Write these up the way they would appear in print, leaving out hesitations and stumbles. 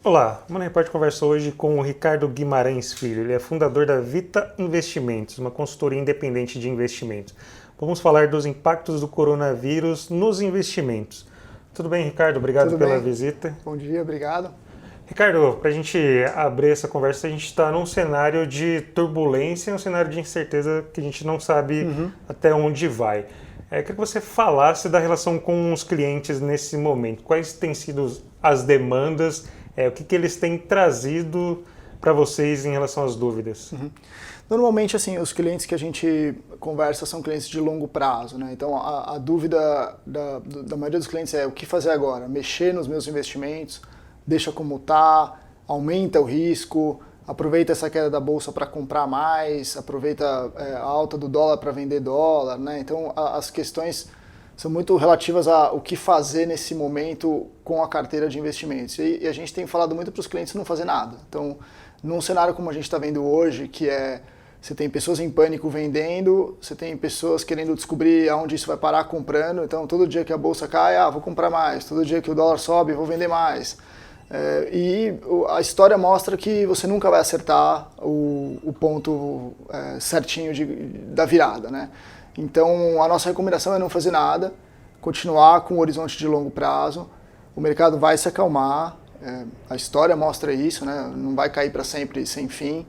Olá, o Money Report conversa hoje com o Ricardo Guimarães Filho. Ele é fundador da Vita Investimentos, uma consultoria independente de investimentos. Vamos falar dos impactos do coronavírus nos investimentos. Tudo bem, Ricardo? Obrigado Tudo pela bem? visita. Bom dia, obrigado. Ricardo, para a gente abrir essa conversa, a gente está num cenário de turbulência, um cenário de incerteza que a gente não sabe até onde vai. Eu queria que você falasse da relação com os clientes nesse momento. Quais têm sido as demandas, o que eles têm trazido para vocês em relação às dúvidas? Normalmente, assim, os clientes que a gente conversa são clientes de longo prazo, né? Então, a dúvida da maioria dos clientes é o que fazer agora? Mexer nos meus investimentos, deixa como tá, aumenta o risco, aproveita essa queda da bolsa para comprar mais, aproveita a alta do dólar para vender dólar, né? Então, as questões são muito relativas a o que fazer nesse momento com a carteira de investimentos. E a gente tem falado muito para os clientes não fazer nada. Então, num cenário como a gente está vendo hoje, que é você tem pessoas em pânico vendendo, você tem pessoas querendo descobrir aonde isso vai parar comprando, então todo dia que a bolsa cai, vou comprar mais, todo dia que o dólar sobe, vou vender mais. E a história mostra que você nunca vai acertar o ponto certinho da virada, né? Então, a nossa recomendação é não fazer nada, continuar com o horizonte de longo prazo. O mercado vai se acalmar, a história mostra isso, né? Não vai cair para sempre sem fim.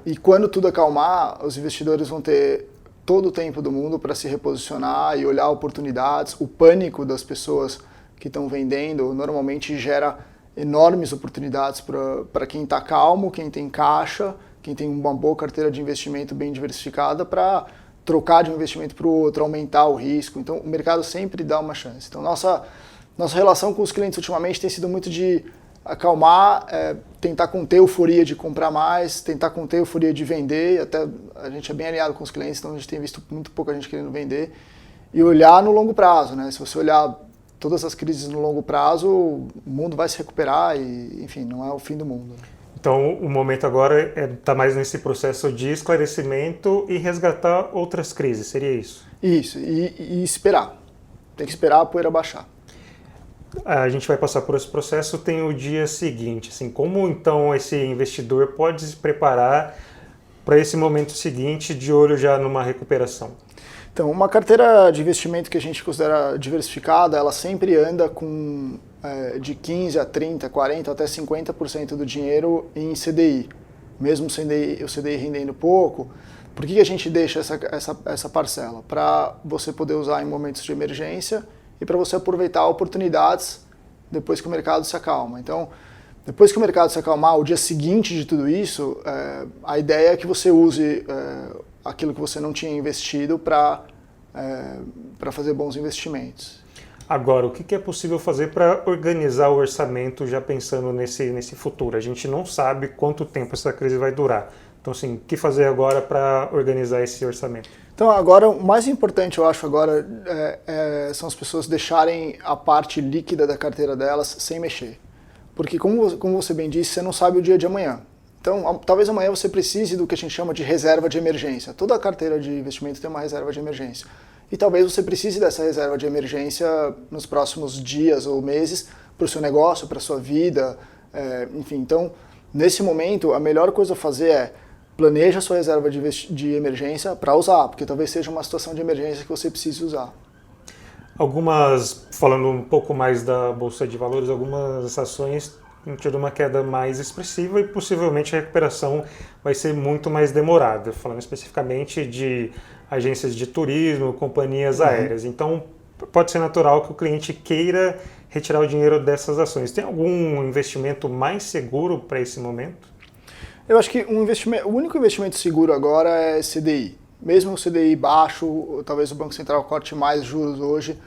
E quando tudo acalmar, os investidores vão ter todo o tempo do mundo para se reposicionar e olhar oportunidades. O pânico das pessoas que estão vendendo normalmente gera enormes oportunidades para quem está calmo, quem tem caixa, quem tem uma boa carteira de investimento bem diversificada para trocar de um investimento para o outro, aumentar o risco. Então, o mercado sempre dá uma chance. Então, nossa relação com os clientes ultimamente tem sido muito de acalmar, tentar conter a euforia de comprar mais, tentar conter a euforia de vender. Até a gente é bem alinhado com os clientes, então a gente tem visto muito pouca gente querendo vender. E olhar no longo prazo, né? Se você olhar todas as crises no longo prazo, o mundo vai se recuperar e, enfim, não é o fim do mundo. Então, o momento agora está mais nesse processo de esclarecimento e resgatar outras crises, seria isso? Isso, e esperar. Tem que esperar a poeira baixar. A gente vai passar por esse processo, tem o dia seguinte. Assim, como então esse investidor pode se preparar para esse momento seguinte, de olho já numa recuperação? Então, uma carteira de investimento que a gente considera diversificada, ela sempre anda com de 15% a 30%, 40% até 50% do dinheiro em CDI. Mesmo o CDI rendendo pouco, por que a gente deixa essa parcela? Para você poder usar em momentos de emergência e para você aproveitar oportunidades depois que o mercado se acalma. Então, depois que o mercado se acalmar, o dia seguinte de tudo isso, a ideia é que você use aquilo que você não tinha investido para fazer bons investimentos. Agora, o que é possível fazer para organizar o orçamento já pensando nesse futuro? A gente não sabe quanto tempo essa crise vai durar. Então, assim, o que fazer agora para organizar esse orçamento? Então, agora, o mais importante, eu acho, agora são as pessoas deixarem a parte líquida da carteira delas sem mexer. Porque, como você bem disse, você não sabe o dia de amanhã. Então, talvez amanhã você precise do que a gente chama de reserva de emergência. Toda a carteira de investimento tem uma reserva de emergência. E talvez você precise dessa reserva de emergência nos próximos dias ou meses para o seu negócio, para a sua vida, enfim. Então, nesse momento, a melhor coisa a fazer é planeja a sua reserva de emergência para usar, porque talvez seja uma situação de emergência que você precise usar. Falando um pouco mais da Bolsa de Valores, algumas ações têm tido uma queda mais expressiva e possivelmente a recuperação vai ser muito mais demorada, falando especificamente de agências de turismo, companhias aéreas. Então, pode ser natural que o cliente queira retirar o dinheiro dessas ações. Tem algum investimento mais seguro para esse momento? Eu acho que o único investimento seguro agora é CDI. Mesmo o CDI baixo, talvez o Banco Central corte mais juros hoje,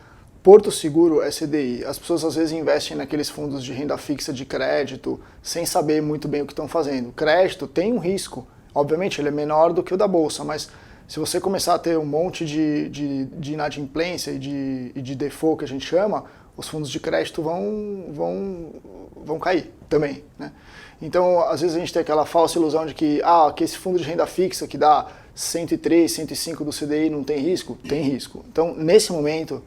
Porto Seguro é CDI. As pessoas às vezes investem naqueles fundos de renda fixa de crédito sem saber muito bem o que estão fazendo. O crédito tem um risco, obviamente ele é menor do que o da Bolsa, mas se você começar a ter um monte de inadimplência e de default que a gente chama, os fundos de crédito vão cair também, né? Então, às vezes a gente tem aquela falsa ilusão de que esse fundo de renda fixa que dá 103, 105 do CDI não tem risco? Tem risco. Então, nesse momento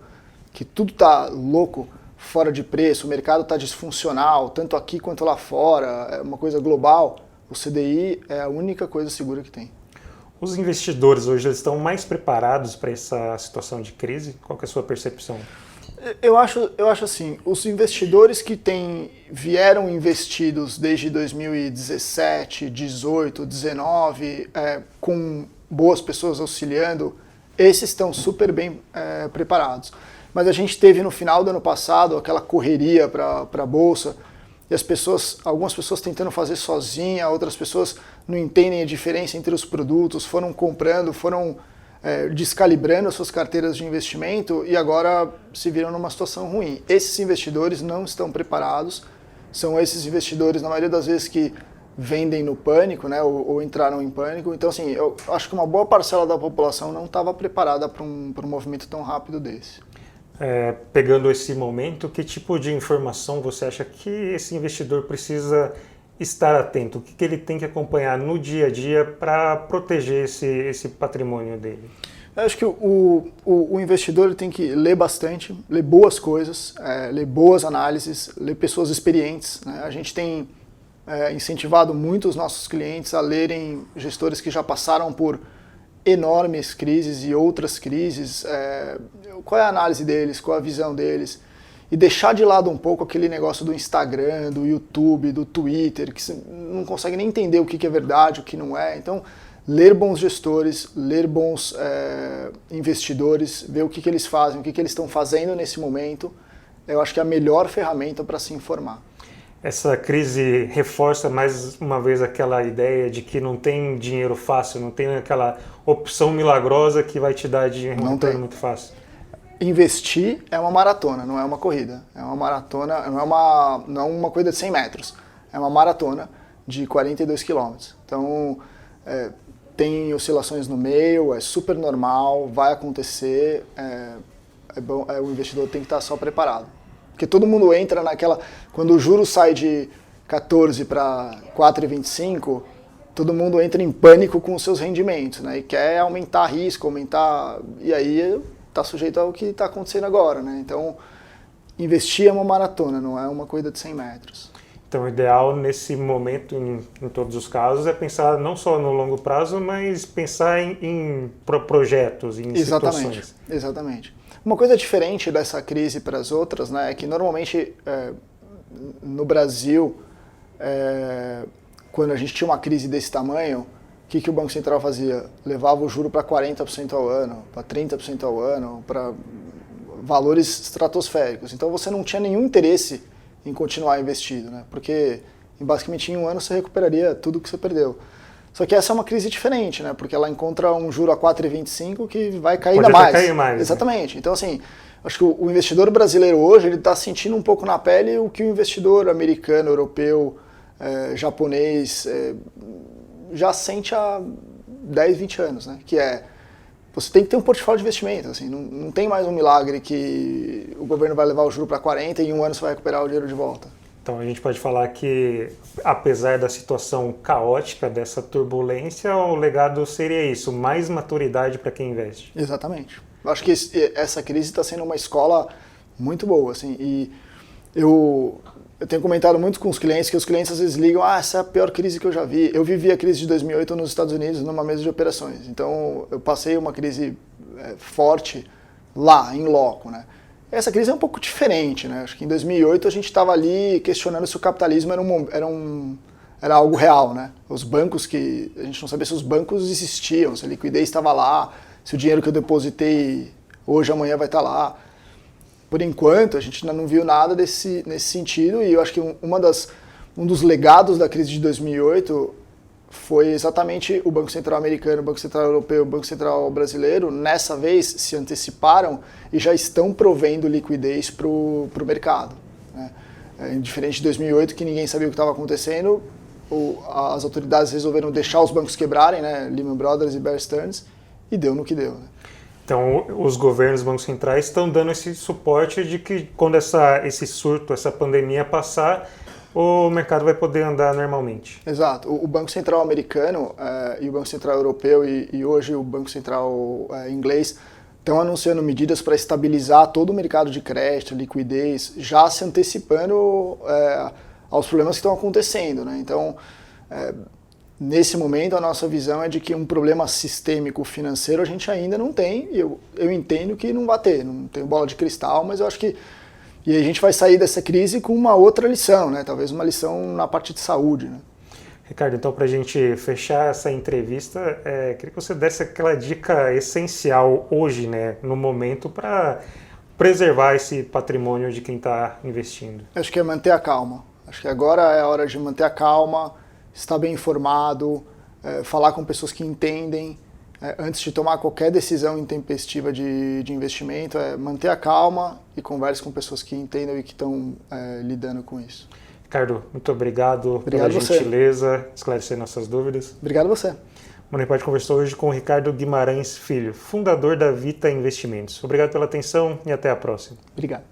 que tudo está louco, fora de preço, o mercado está disfuncional, tanto aqui quanto lá fora, é uma coisa global, o CDI é a única coisa segura que tem. Os investidores hoje eles estão mais preparados para essa situação de crise? Qual que é a sua percepção? Eu acho assim, os investidores que vieram investidos desde 2017, 18, 19, com boas pessoas auxiliando, esses estão super bem preparados. Mas a gente teve no final do ano passado aquela correria para a Bolsa, e algumas pessoas tentando fazer sozinha, outras pessoas não entendem a diferença entre os produtos, foram comprando, foram descalibrando as suas carteiras de investimento e agora se viram numa situação ruim. Esses investidores não estão preparados, são esses investidores, na maioria das vezes, que vendem no pânico, né, ou entraram em pânico. Então, assim, eu acho que uma boa parcela da população não estava preparada para um movimento tão rápido desse. Pegando esse momento, que tipo de informação você acha que esse investidor precisa estar atento? O que ele tem que acompanhar no dia a dia para proteger esse patrimônio dele? Eu acho que o investidor tem que ler bastante, ler boas coisas, ler boas análises, ler pessoas experientes, né? A gente tem incentivado muito os nossos clientes a lerem gestores que já passaram por enormes crises e outras crises. Qual é a análise deles, qual é a visão deles? E deixar de lado um pouco aquele negócio do Instagram, do YouTube, do Twitter, que você não consegue nem entender o que é verdade, o que não é. Então, ler bons gestores, ler bons investidores, ver o que eles fazem, o que eles estão fazendo nesse momento, eu acho que é a melhor ferramenta para se informar. Essa crise reforça mais uma vez aquela ideia de que não tem dinheiro fácil, não tem aquela opção milagrosa que vai te dar dinheiro muito fácil. Investir é uma maratona, não é uma corrida. É uma maratona, não é uma corrida de 100 metros. É uma maratona de 42 quilômetros. Então, tem oscilações no meio, é super normal, vai acontecer. O investidor tem que estar só preparado. Porque todo mundo entra naquela... Quando o juro sai de 14 para 4,25, todo mundo entra em pânico com os seus rendimentos, né? E quer aumentar risco, E aí está sujeito ao que está acontecendo agora, né? Então, investir é uma maratona, não é uma corrida de 100 metros. Então, o ideal nesse momento, em todos os casos, é pensar não só no longo prazo, mas pensar em projetos, em situações. Exatamente. Uma coisa diferente dessa crise para as outras, né, é que normalmente no Brasil, quando a gente tinha uma crise desse tamanho, o que o Banco Central fazia? Levava o juro para 40% ao ano, para 30% ao ano, para valores estratosféricos. Então você não tinha nenhum interesse em continuar investido, né? Porque basicamente em um ano você recuperaria tudo que você perdeu. Só que essa é uma crise diferente, né? Porque ela encontra um juro a 4,25 que vai cair ainda mais. Cair mais. Exatamente. Né? Então, assim, acho que o investidor brasileiro hoje ele está sentindo um pouco na pele o que o investidor americano, europeu, japonês já sente há 10, 20 anos, né? Que você tem que ter um portfólio de investimento, assim, não tem mais um milagre que o governo vai levar o juro para 40 e em um ano você vai recuperar o dinheiro de volta. Então a gente pode falar que, apesar da situação caótica, dessa turbulência, o legado seria isso, mais maturidade para quem investe. Exatamente. Eu acho que essa crise está sendo uma escola muito boa, assim, e eu tenho comentado muito com os clientes, que os clientes às vezes ligam, essa é a pior crise que eu já vi. Eu vivi a crise de 2008 nos Estados Unidos numa mesa de operações, então eu passei uma crise forte lá, em loco, né? Essa crise é um pouco diferente, né? Acho que em 2008 a gente estava ali questionando se o capitalismo era algo real, né? Os bancos a gente não sabia se os bancos existiam, se a liquidez estava lá, se o dinheiro que eu depositei hoje, amanhã vai estar lá. Por enquanto, a gente ainda não viu nada nesse sentido e eu acho que um dos legados da crise de 2008 foi exatamente o Banco Central americano, o Banco Central europeu, o Banco Central brasileiro, nessa vez se anteciparam e já estão provendo liquidez para o mercado, né? Diferente de 2008, que ninguém sabia o que estava acontecendo, as autoridades resolveram deixar os bancos quebrarem, né? Lehman Brothers e Bear Stearns, e deu no que deu, né? Então, os governos, bancos centrais estão dando esse suporte de que quando esse surto, essa pandemia passar, o mercado vai poder andar normalmente. Exato. O Banco Central americano e o Banco Central europeu e hoje o Banco Central inglês estão anunciando medidas para estabilizar todo o mercado de crédito, liquidez, já se antecipando aos problemas que estão acontecendo, né? Então, nesse momento, a nossa visão é de que um problema sistêmico financeiro a gente ainda não tem, e eu entendo que não vai ter, não tenho bola de cristal, mas eu acho que e a gente vai sair dessa crise com uma outra lição, né? Talvez uma lição na parte de saúde, né? Ricardo, então para a gente fechar essa entrevista, queria que você desse aquela dica essencial hoje, né, no momento, para preservar esse patrimônio de quem está investindo. Acho que é manter a calma. Acho que agora é a hora de manter a calma, estar bem informado, falar com pessoas que entendem, antes de tomar qualquer decisão intempestiva de investimento, manter a calma e converse com pessoas que entendam e que estão lidando com isso. Ricardo, muito obrigado pela gentileza, esclarecer nossas dúvidas. Obrigado a você. O Money Report conversou hoje com o Ricardo Guimarães Filho, fundador da Vita Investimentos. Obrigado pela atenção e até a próxima. Obrigado.